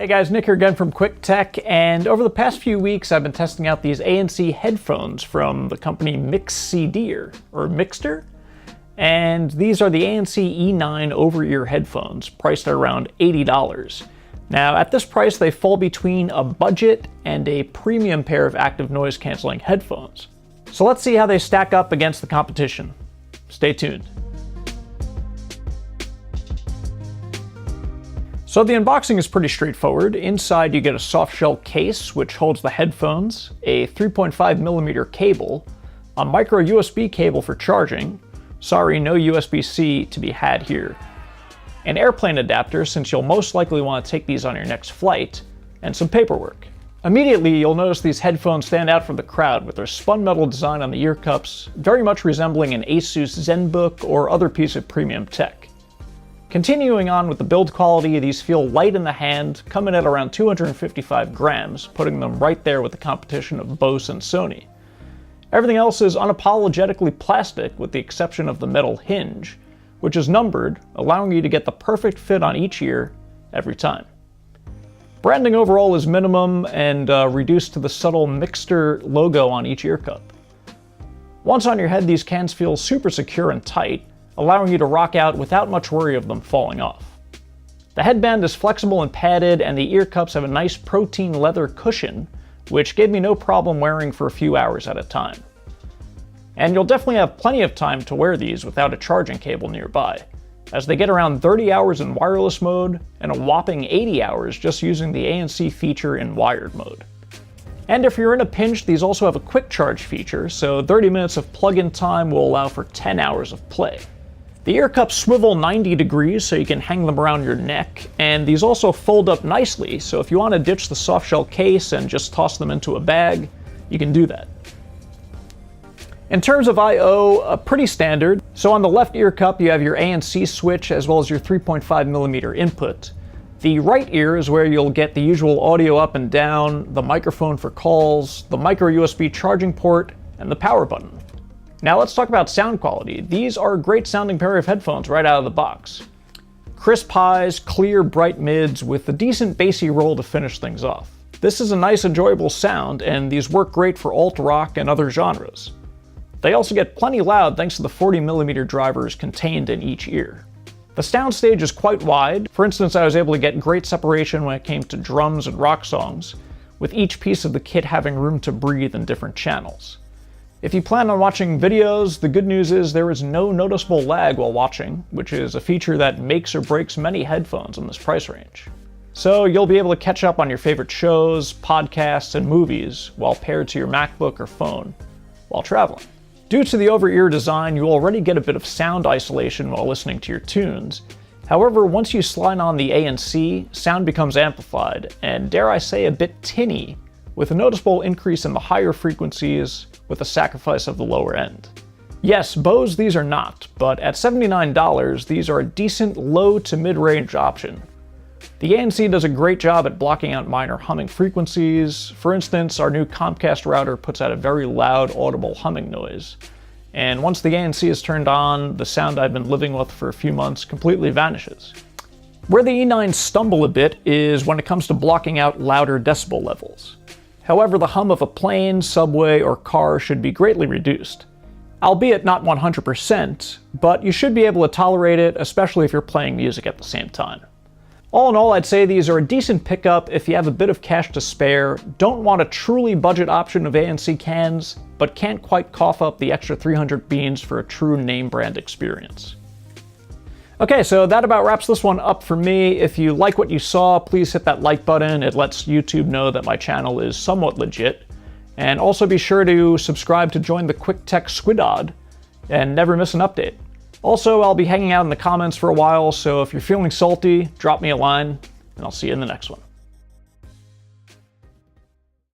Hey guys, Nick here again from Quick Tech, and over the past few weeks I've been testing out these ANC headphones from the company MixCder, and these are the ANC E9 over-ear headphones, priced at around $80. Now at this price they fall between a budget and a premium pair of active noise cancelling headphones. So let's see how they stack up against the competition. Stay tuned. So the unboxing is pretty straightforward. Inside you get a soft shell case which holds the headphones, a 3.5mm cable, a micro USB cable for charging, sorry no USB-C to be had here, an airplane adapter since you'll most likely want to take these on your next flight, and some paperwork. Immediately you'll notice these headphones stand out from the crowd with their spun metal design on the ear cups, very much resembling an Asus ZenBook or other piece of premium tech. Continuing on with the build quality, these feel light in the hand, coming at around 255 grams, putting them right there with the competition of Bose and Sony. Everything else is unapologetically plastic with the exception of the metal hinge, which is numbered, allowing you to get the perfect fit on each ear every time. Branding overall is minimum and reduced to the subtle MixCder logo on each ear cup. Once on your head, these cans feel super secure and tight, allowing you to rock out without much worry of them falling off. The headband is flexible and padded, and the ear cups have a nice protein leather cushion, which gave me no problem wearing for a few hours at a time. And you'll definitely have plenty of time to wear these without a charging cable nearby, as they get around 30 hours in wireless mode and a whopping 80 hours just using the ANC feature in wired mode. And if you're in a pinch, these also have a quick charge feature, so 30 minutes of plug-in time will allow for 10 hours of play. The ear cups swivel 90 degrees so you can hang them around your neck, and these also fold up nicely, so if you want to ditch the softshell case and just toss them into a bag, you can do that. In terms of I/O, pretty standard. So on the left ear cup you have your ANC switch as well as your 3.5mm input. The right ear is where you'll get the usual audio up and down, the microphone for calls, the micro USB charging port, and the power button. Now let's talk about sound quality. These are a great sounding pair of headphones right out of the box. Crisp highs, clear bright mids with a decent bassy roll to finish things off. This is a nice enjoyable sound, and these work great for alt rock and other genres. They also get plenty loud thanks to the 40mm drivers contained in each ear. The soundstage is quite wide. For instance, I was able to get great separation when it came to drums and rock songs, with each piece of the kit having room to breathe in different channels. If you plan on watching videos, the good news is there is no noticeable lag while watching, which is a feature that makes or breaks many headphones in this price range. So you'll be able to catch up on your favorite shows, podcasts, and movies while paired to your MacBook or phone while traveling. Due to the over-ear design, you already get a bit of sound isolation while listening to your tunes. However, once you slide on the ANC, sound becomes amplified, and dare I say a bit tinny, with a noticeable increase in the higher frequencies with a sacrifice of the lower end. Yes, Bose these are not, but at $79, these are a decent low to mid-range option. The ANC does a great job at blocking out minor humming frequencies. For instance, our new Comcast router puts out a very loud, audible humming noise. And once the ANC is turned on, the sound I've been living with for a few months completely vanishes. Where the E9s stumble a bit is when it comes to blocking out louder decibel levels. However, the hum of a plane, subway, or car should be greatly reduced. Albeit not 100%, but you should be able to tolerate it, especially if you're playing music at the same time. All in all, I'd say these are a decent pickup if you have a bit of cash to spare, don't want a truly budget option of ANC cans, but can't quite cough up the extra 300 beans for a true name brand experience. Okay, so that about wraps this one up for me. If you like what you saw, please hit that like button. It lets YouTube know that my channel is somewhat legit. And also be sure to subscribe to join the Quick Tech Squidod and never miss an update. Also, I'll be hanging out in the comments for a while, so if you're feeling salty, drop me a line, and I'll see you in the next one.